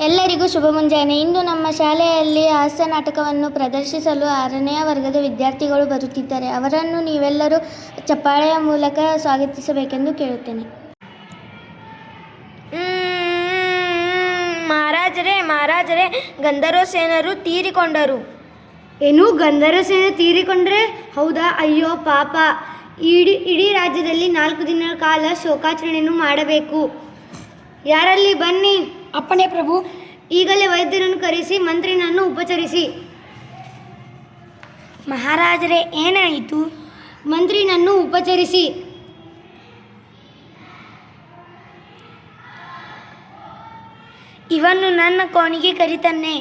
ಎಲ್ಲರಿಗೂ ಶುಭ ಮುಂಜಾನೆ. ಇಂದು ನಮ್ಮ ಶಾಲೆಯಲ್ಲಿ ಹಾಸ್ಯ ನಾಟಕವನ್ನು ಪ್ರದರ್ಶಿಸಲು 6ನೇ ವರ್ಗದ ವಿದ್ಯಾರ್ಥಿಗಳು ಬರುತ್ತಿದ್ದಾರೆ. ಅವರನ್ನು ನೀವೆಲ್ಲರೂ ಚಪ್ಪಾಳೆಯ ಮೂಲಕ ಸ್ವಾಗತಿಸಬೇಕೆಂದು ಕೇಳುತ್ತೇನೆ. ಮಹಾರಾಜರೇ, ಗಂಧರ್ವ ಸೇನರು ತೀರಿಕೊಂಡರು. ಏನು, ಗಂಧರ್ವ ಸೇನೆ ತೀರಿಕೊಂಡ್ರೆ? ಹೌದಾ? ಅಯ್ಯೋ ಪಾಪ. ಇಡೀ ರಾಜ್ಯದಲ್ಲಿ 4 ದಿನಗಳ ಕಾಲ ಶೋಕಾಚರಣೆಯನ್ನು ಮಾಡಬೇಕು. ಯಾರಲ್ಲಿ ಬನ್ನಿ. ಅಪ್ಪಣೆ ಪ್ರಭು. ಈಗಲೇ ವೈದ್ಯರನ್ನು ಕರೆಸಿ ಮಂತ್ರಿನನ್ನು ಉಪಚರಿಸಿ. ಮಹಾರಾಜರೇ, ಏನಾಯಿತು? ಮಂತ್ರಿನನ್ನು ಉಪಚರಿಸಿ. ಇವನ್ನು ನನ್ನ ಕೋಣೆಗೆ ಕರಿತನ್ನೆ.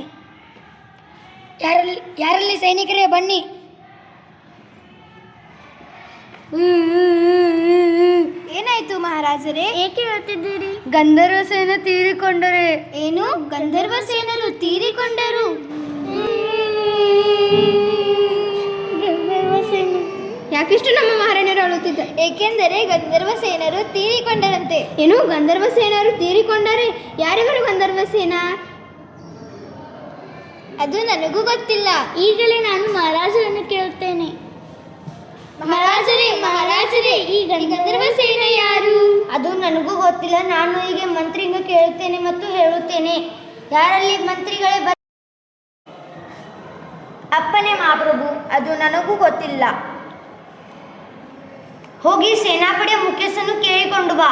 ಯಾರಲ್ಲಿ ಸೈನಿಕರೇ ಬನ್ನಿ. ಏನಾಯ್ತು ಮಹಾರಾಜರೇ? ಏಕೆ ಹೇಳ್ತಿದ್ದೀರಿ? ಗಂಧರ್ವ ಸೇನೆ ತೀರಿಕೊಂಡರೆ. ಏನು, ಗಂಧರ್ವ ಸೇನರು ತೀರಿಕೊಂಡರು? ಗಂಧರ್ವ ಸೇನೆ ಯಾಕಿಷ್ಟು ನಮ್ಮ ಮಹಾರಾಣಿಯರು ಅಳುತ್ತಿದ್ದ? ಏಕೆಂದರೆ ಗಂಧರ್ವ ಸೇನರು ತೀರಿಕೊಂಡರಂತೆ. ಏನು, ಗಂಧರ್ವ ಸೇನರು ತೀರಿಕೊಂಡರೆ? ಯಾರಿವರು ಗಂಧರ್ವ ಸೇನಾ? ಅದು ನನಗೂ ಗೊತ್ತಿಲ್ಲ. ಈಗಲೇ ನಾನು ಮಹಾರಾಜರನ್ನು ಕೇಳುತ್ತೇನೆ. ಮಹಾರಾಜರೇ, ಈ ಗಂಧರ್ವ ಸೇನೆ ಯಾರು? ಅದು ನನಗೂ ಗೊತ್ತಿಲ್ಲ. ನಾನು ಈಗ ಮಂತ್ರಿಯನ್ನು ಕೇಳುತ್ತೇನೆ ಮತ್ತು ಹೇಳುತ್ತೇನೆ. ಯಾರಲ್ಲಿ ಮಂತ್ರಿಗಳೇ ಅಪ್ಪನೇ ಮಹಾಪ್ರಭು, ಅದು ನನಗೂ ಗೊತ್ತಿಲ್ಲ. ಹೋಗಿ ಸೇನಾಪಡೆಯ ಮುಖ್ಯಸ್ಥನ್ನು ಕೇಳಿಕೊಂಡು ಬಾ.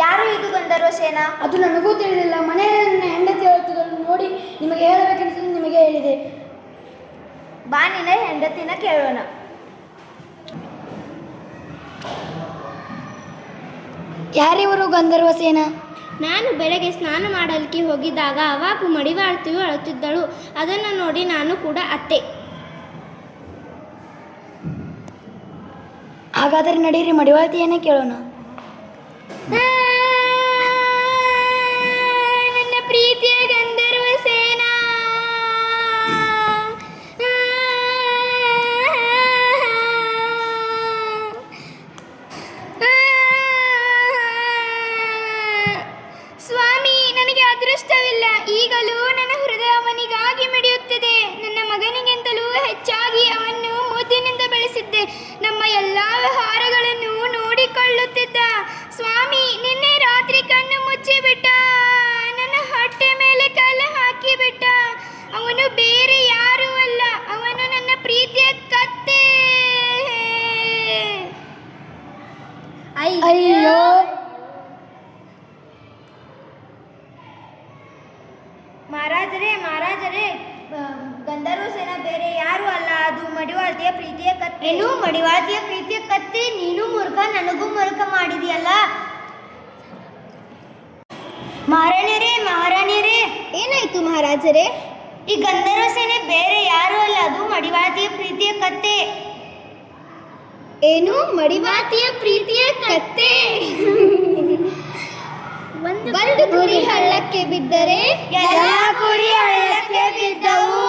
ಯಾರು ಇದು ಗಂಧರ್ವ ಸೇನಾ? ಅದು ನನಗೂ ತಿಳಿದಿಲ್ಲ. ಮನೆಯಲ್ಲಿ ನನ್ನ ಹೆಂಡತಿ ಹೇಳುತ್ತಿದ್ದನ್ನು ನೋಡಿ ನಿಮಗೆ ಹೇಳಬೇಕೆಂದು ನಿಮಗೆ ಹೇಳಿದೆ. ಬಾ, ನಿನ್ನ ಹೆಂಡತಿನ ಕೇಳೋಣ. ಯಾರಿವರು ಗಂಧರ್ವ ಸೇನಾ? ನಾನು ಬೆಳಗ್ಗೆ ಸ್ನಾನ ಮಾಡಲಿಕ್ಕೆ ಹೋಗಿದ್ದಾಗ ಅವಾಗೂ ಮಡಿವಾಳ್ತಿಯು ಅಳುತ್ತಿದ್ದಳು. ಅದನ್ನು ನೋಡಿ ನಾನು ಕೂಡ ಅತ್ತೆ. ಹಾಗಾದರೆ ನಡೀರಿ, ಮಡಿವಾಳ್ತಿಯನ್ನೇ ಕೇಳೋಣ. ನನ್ನ ಪ್ರೀತಿಯ ಗಂಧರ್ವ ಸೇನಾ, ಸ್ವಾಮಿ, ನನಗೆ ಅದೃಷ್ಟವಿಲ್ಲ. ಈಗಲೂ ನನ್ನ ಹೃದಯ ಅವನಿಗಾಗಿ ಮಿಡಿಯುತ್ತಿದೆ. ನನ್ನ ಮಗನಿಗಿಂತಲೂ ಹೆಚ್ಚಾಗಿ ಅವನ್ನು ಮುದ್ದಿನಿಂದ ಬೆಳೆಸಿದ್ದೆ. ನಮ್ಮ ಎಲ್ಲ ವ್ಯವಹಾರಗಳನ್ನು ನೋಡಿಕೊಳ್ಳುತ್ತಿದ್ದ. ಸ್ವಾಮಿ, ನಿನ್ನೆ ರಾತ್ರಿ ಕಣ್ಣು ಮುಚ್ಚಿಬಿಟ್ಟ. ನನ್ನ ಹೊಟ್ಟೆ ಮೇಲೆ ಕಲ್ಲು ಹಾಕಿಬಿಟ್ಟ. ಅವನು ಬೇರೆ ಯಾರೂ ಅಲ್ಲ, ಅವನು ನನ್ನ ಪ್ರೀತಿಯ ಕತ್ತೆ. ಅಯ್ಯೋ, ಮಹಾರಾಜರೇ, ಗಂಧರ್ವ ಸೇನಾ ಬೇರೆ ಯಾರು ಅಲ್ಲ, ಅದು ಮಡಿವಾಳ್ತಿಯ ಪ್ರೀತಿಯ ಕತ್ತೆ. ಏನು, ಮಡಿವಾಳ್ತಿಯ ಪ್ರೀತಿಯ ಕತ್ತೆ? ನೀನು ಮೂರ್ಖ, ನನಗೂ ಮೂರ್ಖ ಮಾಡಿದೆಯಲ್ಲ. ಮಹಾರಾಣಿಯರೇ, ಏನಾಯ್ತು ಮಹಾರಾಜರೇ? ಈ ಗಂಧರ್ವ ಸೇನೆ ಬೇರೆ ಯಾರು ಅಲ್ಲ, ಅದು ಮಡಿವಾಳ್ತಿಯ ಪ್ರೀತಿಯ ಕತ್ತೆ. ಏನು, ಮಡಿವಾತಿಯ ಪ್ರೀತಿಯ ಕತ್ತೆ? ಒಂದು ಕುರಿ ಹಳ್ಳಕ್ಕೆ ಬಿದ್ದರೆ ಎಲ್ಲ ಕುರಿ ಹಳ್ಳಕ್ಕೆ ಬಿದ್ದವು.